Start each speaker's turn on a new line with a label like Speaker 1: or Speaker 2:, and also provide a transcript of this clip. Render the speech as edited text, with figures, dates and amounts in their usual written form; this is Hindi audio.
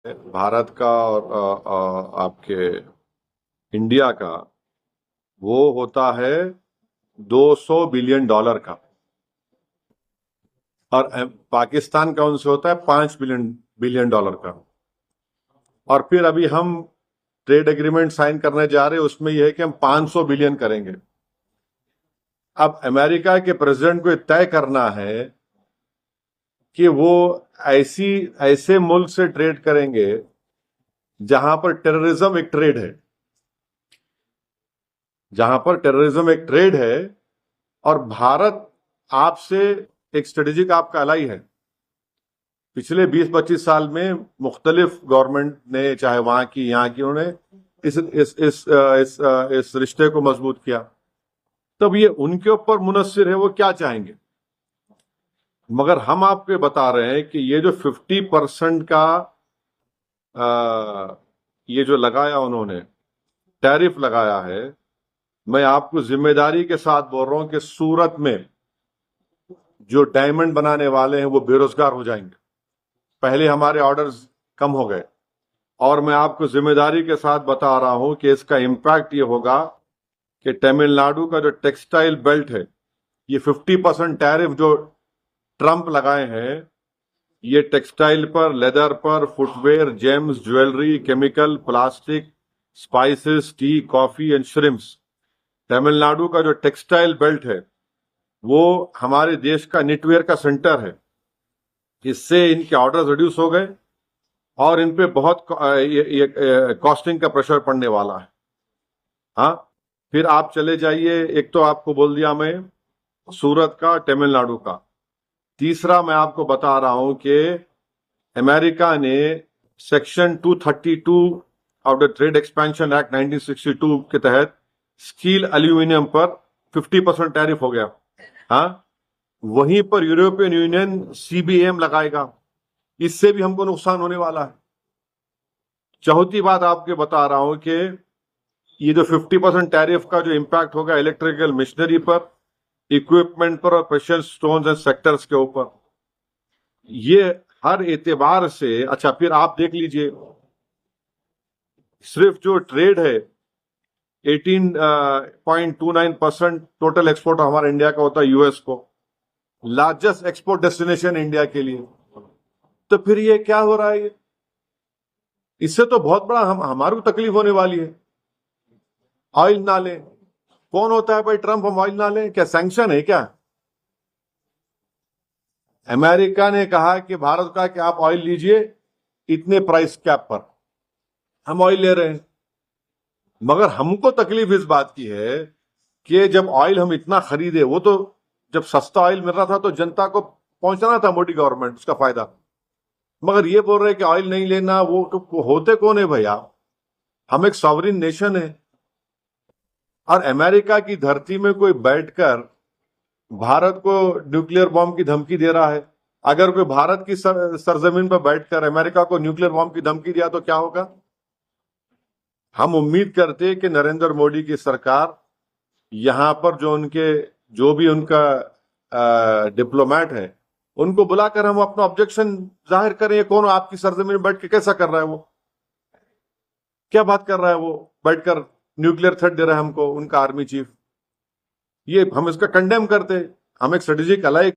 Speaker 1: भारत का और आपके इंडिया का वो होता है 200 बिलियन डॉलर का। और पाकिस्तान का उनसे होता है 5 बिलियन डॉलर का। और फिर अभी हम ट्रेड एग्रीमेंट साइन करने जा रहे हैं, उसमें यह है कि हम 500 बिलियन करेंगे। अब अमेरिका के प्रेसिडेंट को तय करना है कि वो ऐसे मुल्क से ट्रेड करेंगे जहां पर टेररिज्म एक ट्रेड है, जहां पर टेररिज्म एक ट्रेड है। और भारत आपसे एक स्ट्रेटेजिक आपका अलाई है। पिछले 20-25 साल में मुख्तलिफ गवर्नमेंट ने, चाहे वहां की यहाँ की, उन्होंने इस रिश्ते को मजबूत किया। तब ये उनके ऊपर मुनस्सिर है वो क्या चाहेंगे। मगर हम आपको बता रहे हैं कि ये जो 50% का ये जो लगाया उन्होंने, टैरिफ लगाया है, मैं आपको जिम्मेदारी के साथ बोल रहा हूं कि सूरत में जो डायमंड बनाने वाले हैं वो बेरोजगार हो जाएंगे। पहले हमारे ऑर्डर्स कम हो गए, और मैं आपको जिम्मेदारी के साथ बता रहा हूं कि इसका इम्पैक्ट ये होगा कि तमिलनाडु का जो टेक्सटाइल बेल्ट है, ये 50% टैरिफ जो ट्रंप लगाए हैं, ये टेक्सटाइल पर, लेदर पर, footwear, James, jewellery, chemical, plastic, spices, T, coffee and shrimps. Tamil Nadu का जो टेक्सटाइल बेल्ट है वो हमारे देश का निटवेयर का सेंटर है। इससे इनके ऑर्डर्स रिड्यूस हो गए और इन पे बहुत कॉस्टिंग का प्रेशर पड़ने वाला है। हाँ, फिर आप चले जाइए, एक तो आपको बोल दिया मैं सूरत का, तमिलनाडु का। तीसरा मैं आपको बता रहा हूं कि अमेरिका ने section 232 of the trade expansion act 1962 के तहत स्टील एल्यूमिनियम पर 50% टैरिफ हो गया। हाँ, वहीं पर यूरोपियन यूनियन सीबीएम लगाएगा, इससे भी हमको नुकसान होने वाला है। चौथी बात आपके बता रहा हूं कि ये जो 50% टैरिफ का जो इम्पैक्ट होगा इलेक्ट्रिकल मशीनरी पर, इक्विपमेंट पर और प्रेशियस स्टोन्स एंड सेक्टर्स के ऊपर, ये हर एतबार से। अच्छा, फिर आप देख लीजिए, सिर्फ जो ट्रेड है 18.29% टोटल एक्सपोर्ट हमारा इंडिया का होता है यूएस को, लार्जेस्ट एक्सपोर्ट डेस्टिनेशन इंडिया के लिए। तो फिर ये क्या हो रहा है, इससे तो बहुत बड़ा हमारी को तकलीफ होने वाली है। ऑयल ना लें, कौन होता है भाई ट्रंप, हम ऑयल ना लें? क्या सैंक्शन है क्या? अमेरिका ने कहा कि भारत का कि आप ऑयल लीजिए इतने प्राइस कैप पर, हम ऑयल ले रहे हैं। मगर हमको तकलीफ इस बात की है कि जब ऑयल हम इतना खरीदे, वो तो जब सस्ता ऑयल मिल रहा था तो जनता को पहुंचाना था मोदी गवर्नमेंट, उसका फायदा। मगर ये बोल रहे कि ऑयल नहीं लेना, वो होते कौन है भैया? हम एक सॉवरिन नेशन है, और अमेरिका की धरती में कोई बैठकर भारत को न्यूक्लियर बॉम्ब की धमकी दे रहा है। अगर कोई भारत की सरजमीन पर बैठकर अमेरिका को न्यूक्लियर बॉम्ब की धमकी दिया तो क्या होगा? हम उम्मीद करते हैं कि नरेंद्र मोदी की सरकार यहां पर जो भी उनका डिप्लोमेट है, उनको बुलाकर हम अपना ऑब्जेक्शन जाहिर करें। कौन आपकी सरजमीन में बैठ के कैसा कर रहा है, वो क्या बात कर रहा है? वो बैठकर न्यूक्लियर थ्रेट दे रहा है हमको, उनका आर्मी चीफ। ये हम इसका कंडेम करते। हम एक स्ट्रेटेजिक अलाई